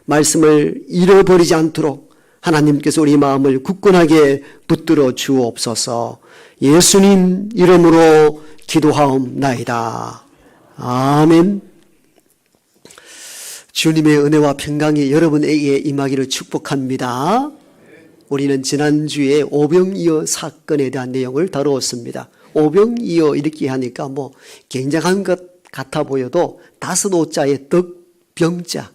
말씀을 잃어버리지 않도록 하나님께서 우리 마음을 굳건하게 붙들어 주옵소서. 예수님 이름으로 기도하옵나이다. 아멘. 주님의 은혜와 평강이 여러분에게 임하기를 축복합니다. 우리는 지난주에 오병이어 사건에 대한 내용을 다루었습니다. 오병이어 이렇게 하니까 굉장한 것 같아 보여도 5오자의 떡 병자,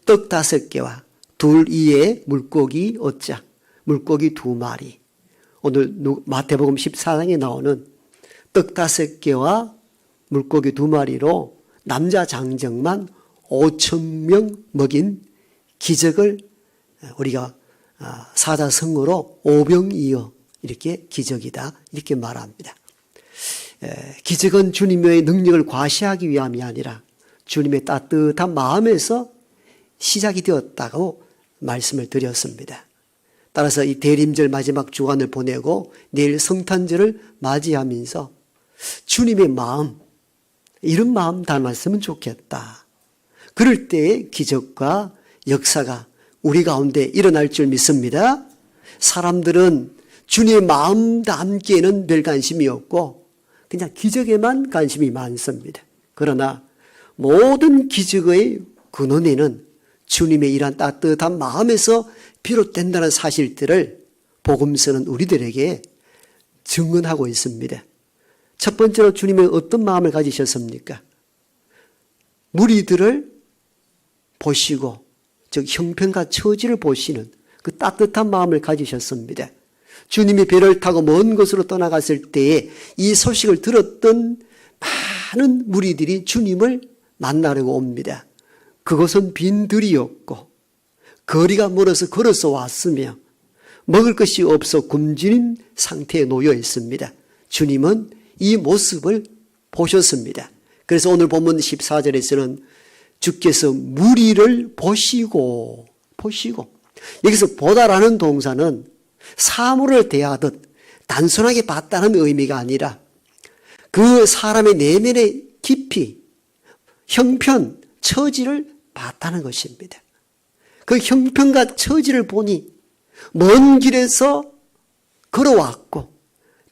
떡 5개와 둘 이에 물고기 어자, 물고기 2마리. 오늘 마태복음 14장에 나오는 떡 5개와 물고기 2마리로 남자 장정만 5,000명 먹인 기적을 우리가 사자성어로 오병이어 이렇게 기적이다 이렇게 말합니다. 기적은 주님의 능력을 과시하기 위함이 아니라 주님의 따뜻한 마음에서 시작이 되었다고 말씀을 드렸습니다. 따라서 이 대림절 마지막 주간을 보내고 내일 성탄절을 맞이하면서 주님의 마음, 이런 마음 담았으면 좋겠다. 그럴 때의 기적과 역사가 우리 가운데 일어날 줄 믿습니다. 사람들은 주님의 마음 담기에는 별 관심이 없고 그냥 기적에만 관심이 많습니다. 그러나 모든 기적의 근원에는 주님의 이러한 따뜻한 마음에서 비롯된다는 사실들을 복음서는 우리들에게 증언하고 있습니다. 첫 번째로 주님은 어떤 마음을 가지셨습니까? 무리들을 보시고 즉 형편과 처지를 보시는 그 따뜻한 마음을 가지셨습니다. 주님이 배를 타고 먼 곳으로 떠나갔을 때에 이 소식을 들었던 많은 무리들이 주님을 만나려고 옵니다. 그곳은 빈들이었고 거리가 멀어서 걸어서 왔으며 먹을 것이 없어 굶주린 상태에 놓여 있습니다. 주님은 이 모습을 보셨습니다. 그래서 오늘 본문 14절에서는 주께서 무리를 보시고 여기서 보다라는 동사는 사물을 대하듯 단순하게 봤다는 의미가 아니라 그 사람의 내면의 깊이, 형편, 처지를 봤다는 것입니다. 그 형편과 처지를 보니 먼 길에서 걸어왔고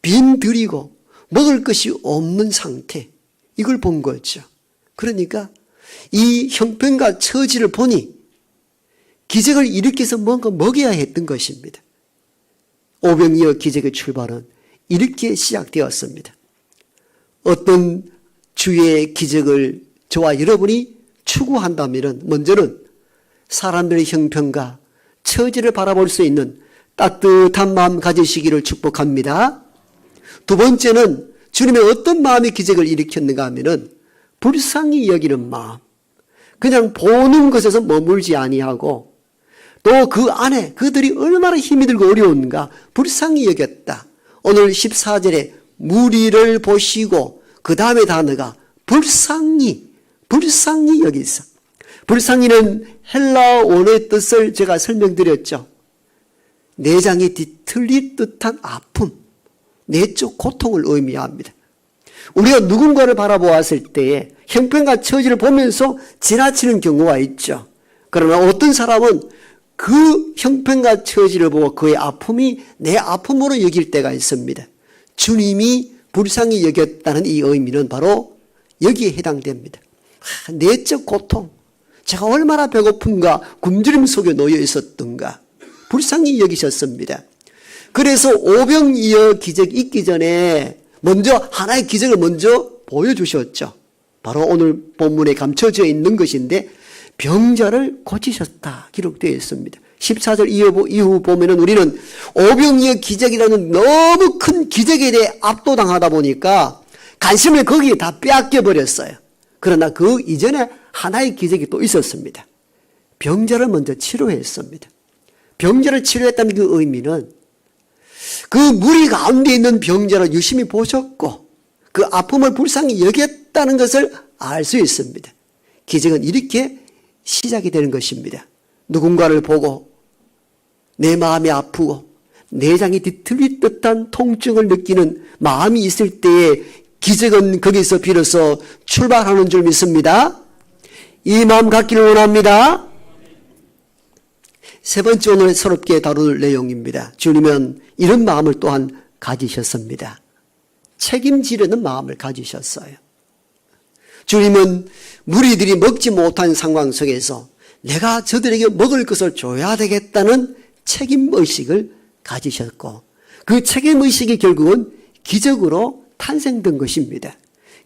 빈들이고 먹을 것이 없는 상태, 이걸 본 거죠. 그러니까 이 형편과 처지를 보니 기적을 일으켜서 뭔가 먹여야 했던 것입니다. 오병이어 기적의 출발은 이렇게 시작되었습니다. 어떤 주의 기적을 저와 여러분이 추구한다면 먼저는 사람들의 형편과 처지를 바라볼 수 있는 따뜻한 마음 가지시기를 축복합니다. 두 번째는 주님의 어떤 마음의 기적을 일으켰는가 하면은 불쌍히 여기는 마음, 그냥 보는 것에서 머물지 아니하고 또 그 안에 그들이 얼마나 힘이 들고 어려운가 불쌍히 여겼다. 오늘 14절에 무리를 보시고 그 다음에 단어가 불쌍히 여기서, 불쌍히는 헬라어 원어의 뜻을 제가 설명드렸죠. 내장이 뒤틀릴 듯한 아픔, 내적 고통을 의미합니다. 우리가 누군가를 바라보았을 때에 형편과 처지를 보면서 지나치는 경우가 있죠. 그러나 어떤 사람은 그 형편과 처지를 보고 그의 아픔이 내 아픔으로 여길 때가 있습니다. 주님이 불쌍히 여겼다는 이 의미는 바로 여기에 해당됩니다. 내적 고통, 제가 얼마나 배고픈가, 굶주림 속에 놓여 있었던가 불쌍히 여기셨습니다. 그래서 오병이어 기적이 있기 전에 먼저 하나의 기적을 먼저 보여주셨죠. 바로 오늘 본문에 감춰져 있는 것인데 병자를 고치셨다 기록되어 있습니다. 14절 이후 보면은 우리는 오병이어 기적이라는 너무 큰 기적에 대해 압도당하다 보니까 관심을 거기에 다 빼앗겨 버렸어요. 그러나 그 이전에 하나의 기적이 또 있었습니다. 병자를 먼저 치료했습니다. 병자를 치료했다는 그 의미는 그 무리 가운데 있는 병자를 유심히 보셨고 그 아픔을 불쌍히 여겼다는 것을 알 수 있습니다. 기적은 이렇게 시작이 되는 것입니다. 누군가를 보고 내 마음이 아프고 내장이 뒤틀릴 듯한 통증을 느끼는 마음이 있을 때에 기적은 거기서 비로소 출발하는 줄 믿습니다. 이 마음 갖기를 원합니다. 세 번째 오늘 새롭게 다룰 내용입니다. 주님은 이런 마음을 또한 가지셨습니다. 책임지려는 마음을 가지셨어요. 주님은 무리들이 먹지 못한 상황 속에서 내가 저들에게 먹을 것을 줘야 되겠다는 책임의식을 가지셨고, 그 책임의식이 결국은 기적으로 탄생된 것입니다.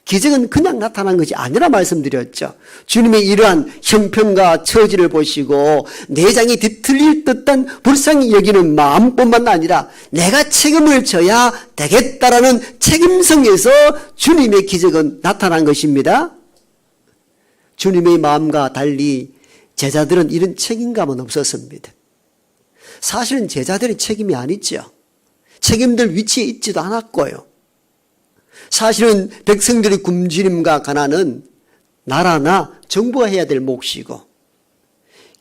기적은 그냥 나타난 것이 아니라 말씀드렸죠. 주님의 이러한 형편과 처지를 보시고 내장이 뒤틀릴 듯한 불쌍히 여기는 마음뿐만 아니라 내가 책임을 져야 되겠다라는 책임성에서 주님의 기적은 나타난 것입니다. 주님의 마음과 달리 제자들은 이런 책임감은 없었습니다. 사실은 제자들의 책임이 아니죠. 책임들 위치에 있지도 않았고요. 사실은 백성들의 굶주림과 가난은 나라나 정부가 해야 될 몫이고,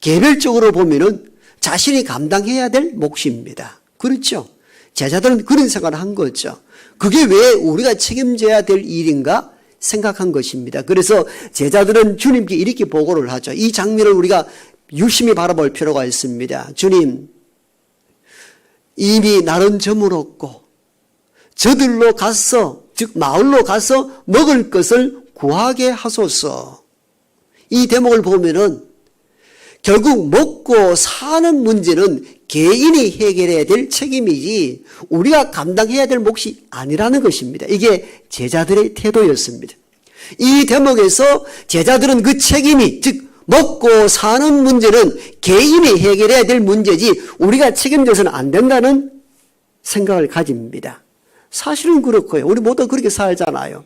개별적으로 보면은 자신이 감당해야 될 몫입니다. 그렇죠? 제자들은 그런 생각을 한 거죠. 그게 왜 우리가 책임져야 될 일인가 생각한 것입니다. 그래서 제자들은 주님께 이렇게 보고를 하죠. 이 장면을 우리가 유심히 바라볼 필요가 있습니다. 주님, 이미 날은 저물었고 저들로 가서, 즉 마을로 가서 먹을 것을 구하게 하소서. 이 대목을 보면은 결국 먹고 사는 문제는 개인이 해결해야 될 책임이지 우리가 감당해야 될 몫이 아니라는 것입니다. 이게 제자들의 태도였습니다. 이 대목에서 제자들은 그 책임이, 즉 먹고 사는 문제는 개인이 해결해야 될 문제지 우리가 책임져서는 안 된다는 생각을 가집니다. 사실은 그렇고요. 우리 모두 그렇게 살잖아요.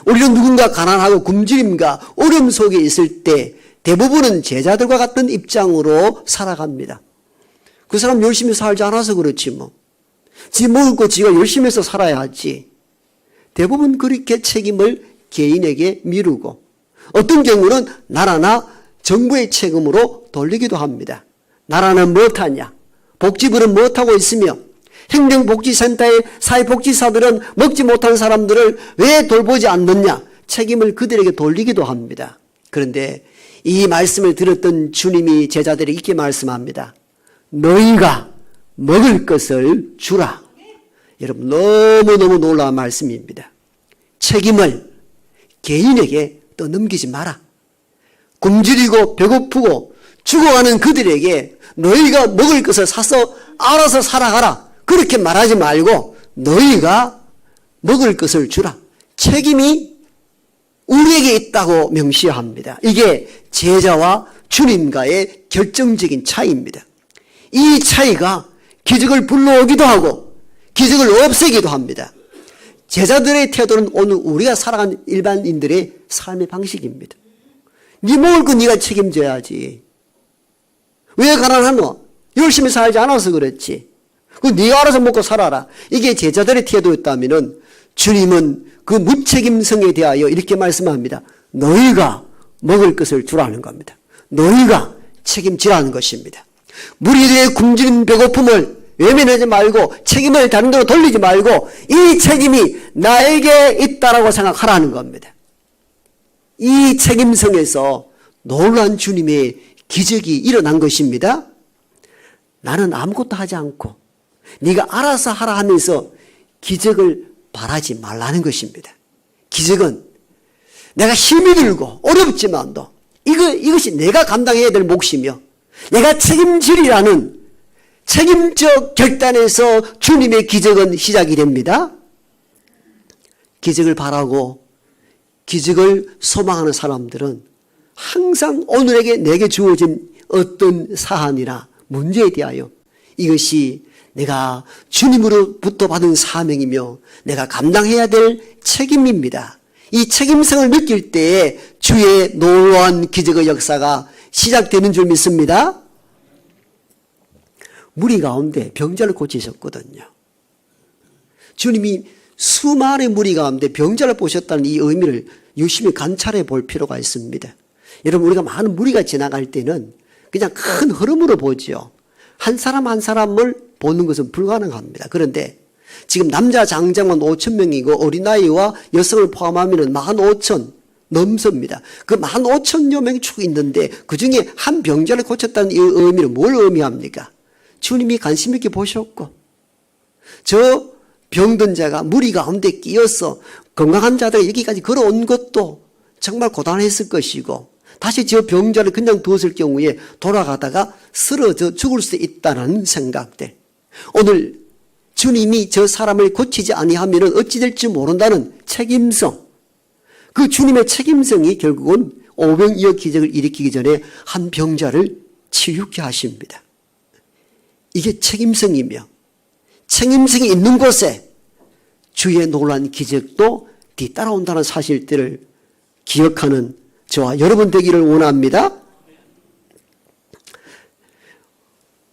우리는 누군가 가난하고 굶주림과 어려움 속에 있을 때 대부분은 제자들과 같은 입장으로 살아갑니다. 그 사람 열심히 살지 않아서 그렇지 뭐. 지 먹을 거 지가 열심히 해서 살아야지. 대부분 그렇게 책임을 개인에게 미루고, 어떤 경우는 나라나 정부의 책임으로 돌리기도 합니다. 나라는 무엇하냐? 복지부는 무엇하고 있으며 행정복지센터의 사회복지사들은 먹지 못한 사람들을 왜 돌보지 않느냐? 책임을 그들에게 돌리기도 합니다. 그런데 이 말씀을 들었던 주님이 제자들에게 이렇게 말씀합니다. 너희가 먹을 것을 주라. 여러분, 너무너무 놀라운 말씀입니다. 책임을 개인에게 떠넘기지 마라. 굶주리고 배고프고 죽어가는 그들에게 너희가 먹을 것을 사서 알아서 살아가라. 그렇게 말하지 말고 너희가 먹을 것을 주라. 책임이 우리에게 있다고 명시합니다. 이게 제자와 주님과의 결정적인 차이입니다. 이 차이가 기적을 불러오기도 하고 기적을 없애기도 합니다. 제자들의 태도는 오늘 우리가 살아가는 일반인들의 삶의 방식입니다. 네 먹을 거 네가 책임져야지. 왜 가난하노? 열심히 살지 않아서 그렇지. 그 네가 알아서 먹고 살아라. 이게 제자들의 태도였다면은 주님은 그 무책임성에 대하여 이렇게 말씀합니다. 너희가 먹을 것을 주라는 겁니다. 너희가 책임지라는 것입니다. 무리들의 굶주린 배고픔을 외면하지 말고 책임을 다른 데로 돌리지 말고 이 책임이 나에게 있다라고 생각하라는 겁니다. 이 책임성에서 놀라운 주님의 기적이 일어난 것입니다. 나는 아무것도 하지 않고 네가 알아서 하라 하면서 기적을 바라지 말라는 것입니다. 기적은 내가 힘이 들고 어렵지만도 이것이 내가 감당해야 될 몫이며 내가 책임지리라는 책임적 결단에서 주님의 기적은 시작이 됩니다. 기적을 바라고 기적을 소망하는 사람들은 항상 오늘에게 내게 주어진 어떤 사안이나 문제에 대하여 이것이 내가 주님으로부터 받은 사명이며 내가 감당해야 될 책임입니다. 이 책임성을 느낄 때에 주의 놀라운 기적의 역사가 시작되는 줄 믿습니다. 무리 가운데 병자를 고치셨거든요. 주님이 수많은 무리 가운데 병자를 보셨다는 이 의미를 유심히 관찰해 볼 필요가 있습니다. 여러분, 우리가 많은 무리가 지나갈 때는 그냥 큰 흐름으로 보죠. 한 사람 한 사람을 보는 것은 불가능합니다. 그런데 지금 남자 장정은 5,000명이고 어린아이와 여성을 포함하면 15,000, 넘습니다. 그 15,000여 명이 쭉 있는데 그 중에 한 병자를 고쳤다는 이 의미는 뭘 의미합니까? 주님이 관심 있게 보셨고 저 병든 자가 무리 가운데 끼어서 건강한 자들이 여기까지 걸어온 것도 정말 고단했을 것이고 다시 저 병자를 그냥 두었을 경우에 돌아가다가 쓰러져 죽을 수 있다는 생각들. 오늘 주님이 저 사람을 고치지 아니하면 어찌 될지 모른다는 책임성. 그 주님의 책임성이 결국은 오병이어 기적을 일으키기 전에 한 병자를 치유케 하십니다. 이게 책임성이며 책임성이 있는 곳에 주의 놀라운 기적도 뒤따라온다는 사실들을 기억하는 저와 여러분 되기를 원합니다.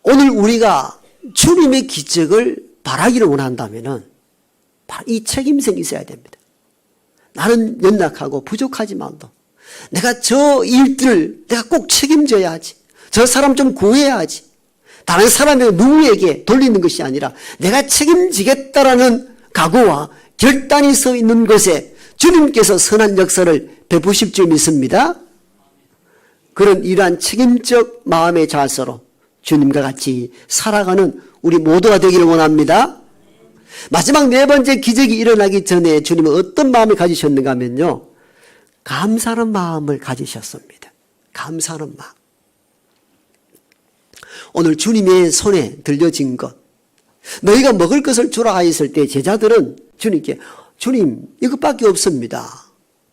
오늘 우리가 주님의 기적을 바라기를 원한다면 이 책임성이 있어야 됩니다. 나는 연약하고 부족하지만도 내가 저 일들을 내가 꼭 책임져야지. 저 사람 좀 구해야지. 다른 사람의 누구에게 돌리는 것이 아니라 내가 책임지겠다라는 각오와 결단이 서 있는 것에 주님께서 선한 역사를 베푸실 줄 믿습니다. 그런 이러한 책임적 마음의 자세로 주님과 같이 살아가는 우리 모두가 되기를 원합니다. 마지막 네 번째 기적이 일어나기 전에 주님은 어떤 마음을 가지셨는가 하면요. 감사하는 마음을 가지셨습니다. 감사하는 마음. 오늘 주님의 손에 들려진 것. 너희가 먹을 것을 주라 하였을 때 제자들은 주님께 주님 이것밖에 없습니다.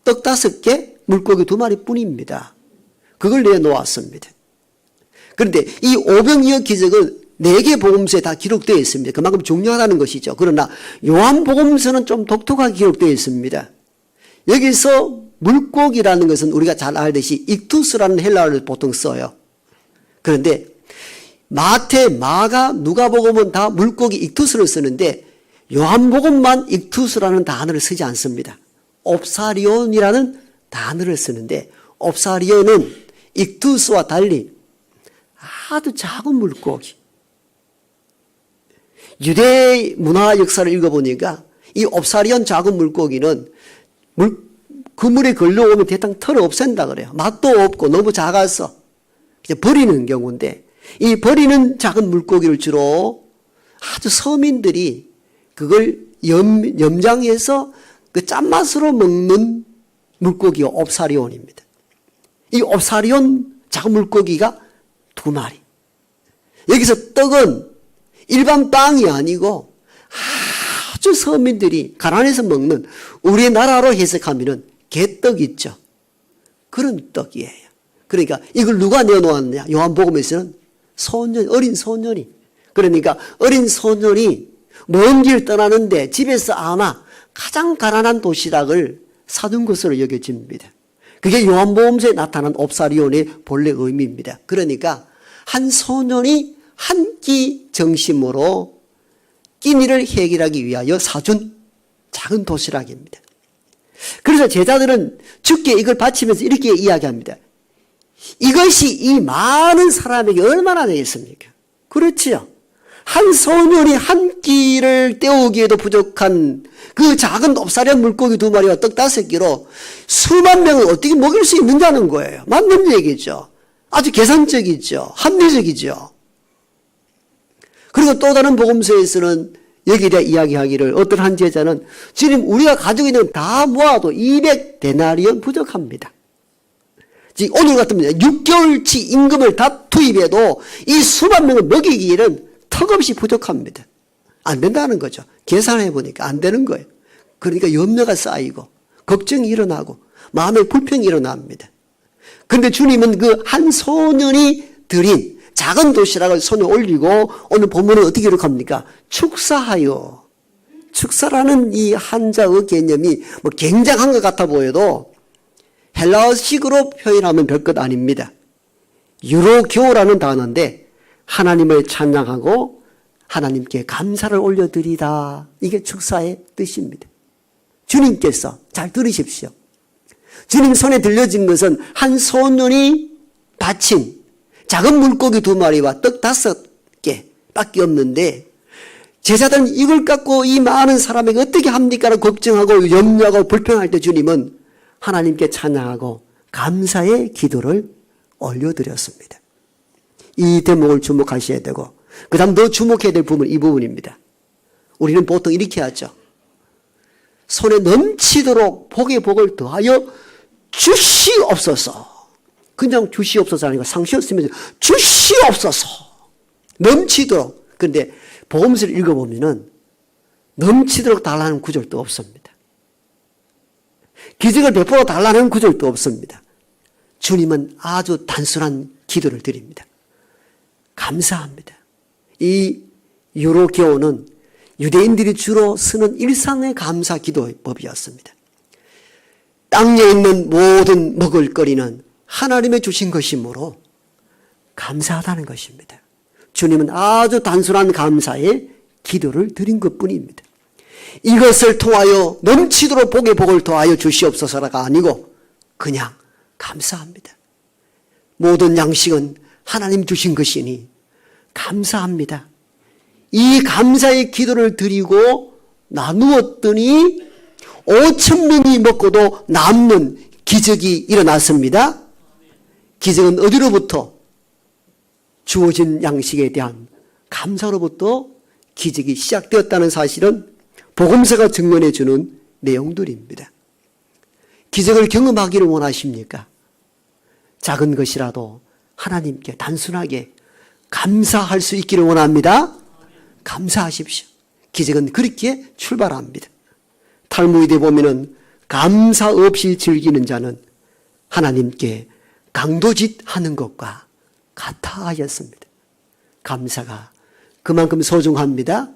떡 5개, 물고기 2마리 뿐입니다. 그걸 내놓았습니다. 그런데 이 오병이어 기적은 4개 복음서에 다 기록되어 있습니다. 그만큼 중요하다는 것이죠. 그러나 요한복음서는 좀 독특하게 기록되어 있습니다. 여기서 물고기라는 것은 우리가 잘 알듯이 익투스라는 헬라어를 보통 써요. 그런데 마태, 마가, 누가복음은 다 물고기 익투스를 쓰는데 요한복음만 익투스라는 단어를 쓰지 않습니다. 옵사리온이라는 단어를 쓰는데 옵사리온은 익투스와 달리 아주 작은 물고기. 유대 문화 역사를 읽어보니까 이 옵사리온 작은 물고기는 그물에 걸려오면 대강 털을 없앤다 그래요. 맛도 없고 너무 작아서 버리는 경우인데 이 버리는 작은 물고기를 주로 아주 서민들이 그걸 염장해서 그 짠맛으로 먹는 물고기가 옵사리온입니다. 이 옵사리온 작은 물고기가 2마리. 여기서 떡은 일반 빵이 아니고 아주 서민들이 가난해서 먹는 우리나라로 해석하면 개떡 있죠. 그런 떡이에요. 그러니까 이걸 누가 내놓았느냐. 요한복음에서는 어린 소년이. 그러니까 어린 소년이 먼 길 떠나는데 집에서 아마 가장 가난한 도시락을 사둔 것으로 여겨집니다. 그게 요한복음서에 나타난 옵사리온의 본래 의미입니다. 그러니까 한 소년이 한 끼 정심으로 끼니를 해결하기 위하여 사준 작은 도시락입니다. 그래서 제자들은 주께 이걸 바치면서 이렇게 이야기합니다. 이것이 이 많은 사람에게 얼마나 되겠습니까? 그렇지요. 한 소년이 한 끼를 때우기에도 부족한 그 작은 옵사리온 물고기 2마리와 떡 5개로 수만 명을 어떻게 먹일 수 있느냐는 거예요. 맞는 얘기죠. 아주 계산적이죠. 합리적이죠. 그리고 또 다른 복음서에서는 여기에 대해 이야기하기를 어떤 한 제자는 주님 우리가 가지고 있는 다 모아도 200데나리온 부족합니다. 즉 오늘 같으면 6개월치 임금을 다 투입해도 이 수만 명을 먹이기에는 턱없이 부족합니다. 안 된다는 거죠. 계산해 보니까 안 되는 거예요. 그러니까 염려가 쌓이고 걱정이 일어나고 마음의 불평이 일어납니다. 그런데 주님은 그 한 소년이 드린 작은 도시락을 손에 올리고 오늘 본문은 어떻게 기록합니까? 축사하여. 축사라는 이 한자의 개념이 뭐 굉장한 것 같아 보여도 헬라어식으로 표현하면 별것 아닙니다. 유로교라는 단어인데 하나님을 찬양하고 하나님께 감사를 올려드리다. 이게 축사의 뜻입니다. 주님께서 잘 들으십시오. 주님 손에 들려진 것은 한 소년이 바친 작은 물고기 2마리와 떡 5개 밖에 없는데 제자들은 이걸 갖고 이 많은 사람에게 어떻게 합니까? 라고 걱정하고 염려하고 불평할 때 주님은 하나님께 찬양하고 감사의 기도를 올려드렸습니다. 이 대목을 주목하셔야 되고, 그 다음 더 주목해야 될 부분은 이 부분입니다. 우리는 보통 이렇게 하죠. 손에 넘치도록 복의 복을 더하여 주시옵소서. 그냥 주시옵소서 아니고 상시없으면 주시옵소서. 넘치도록. 그런데 복음서를 읽어보면은 넘치도록 달라는 구절도 없습니다. 기적을 베풀어 달라는 구절도 없습니다. 주님은 아주 단순한 기도를 드립니다. 감사합니다. 이 유로교는 유대인들이 주로 쓰는 일상의 감사 기도법이었습니다. 땅에 있는 모든 먹을거리는 하나님의 주신 것이므로 감사하다는 것입니다. 주님은 아주 단순한 감사의 기도를 드린 것뿐입니다. 이것을 통하여 넘치도록 복의 복을 더하여 주시옵소서가 아니고 그냥 감사합니다. 모든 양식은 하나님 주신 것이니 감사합니다. 이 감사의 기도를 드리고 나누었더니 5,000명이 먹고도 남는 기적이 일어났습니다. 기적은 어디로부터? 주어진 양식에 대한 감사로부터 기적이 시작되었다는 사실은 복음서가 증언해 주는 내용들입니다. 기적을 경험하기를 원하십니까? 작은 것이라도 하나님께 단순하게 감사할 수 있기를 원합니다. 감사하십시오. 기적은 그렇게 출발합니다. 탈무드에 보면은 감사 없이 즐기는 자는 하나님께 강도짓하는 것과 같아 하였습니다. 감사가 그만큼 소중합니다.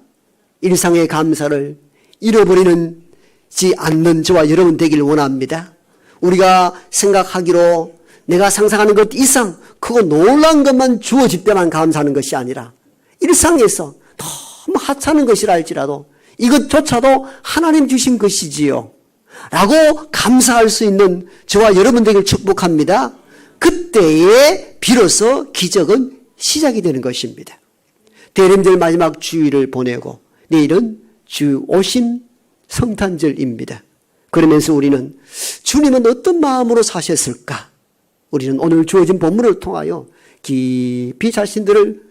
일상의 감사를 잃어버리지 않는 저와 여러분 되기를 원합니다. 우리가 생각하기로 내가 상상하는 것 이상 크고 놀라운 것만 주어질 때만 감사하는 것이 아니라 일상에서 너무 하찮은 것이라 할지라도 이것조차도 하나님 주신 것이지요 라고 감사할 수 있는 저와 여러분 되기를 축복합니다. 그때에 비로소 기적은 시작이 되는 것입니다. 대림절 마지막 주일을 보내고 내일은 주 오심 성탄절입니다. 그러면서 우리는 주님은 어떤 마음으로 사셨을까? 우리는 오늘 주어진 본문을 통하여 깊이 자신들을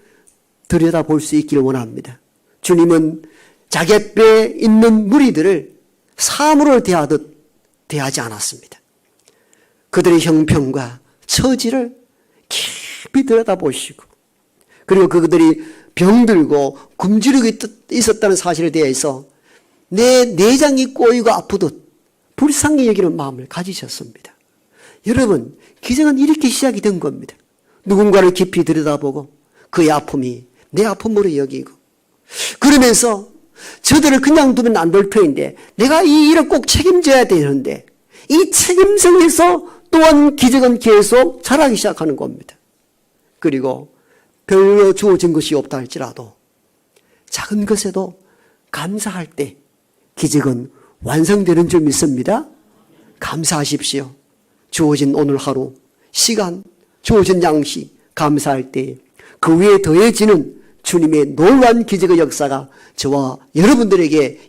들여다볼 수 있기를 원합니다. 주님은 자기 앞에 있는 무리들을 사물을 대하듯 대하지 않았습니다. 그들의 형편과 처지를 깊이 들여다보시고 그리고 그들이 병들고 굶주리고 있었다는 사실에 대해서 내 내장이 꼬이고 아프듯 불쌍히 여기는 마음을 가지셨습니다. 여러분, 기적은 이렇게 시작이 된 겁니다. 누군가를 깊이 들여다보고 그의 아픔이 내 아픔으로 여기고 그러면서 저들을 그냥 두면 안 될 터인데 내가 이 일을 꼭 책임져야 되는데 이 책임성에서 또한 기적은 계속 자라기 시작하는 겁니다. 그리고 별로 주어진 것이 없다 할지라도 작은 것에도 감사할 때 기적은 완성되는 줄 믿습니다. 감사하십시오. 주어진 오늘 하루, 시간, 주어진 양식 감사할 때 그 위에 더해지는 주님의 놀라운 기적의 역사가 저와 여러분들에게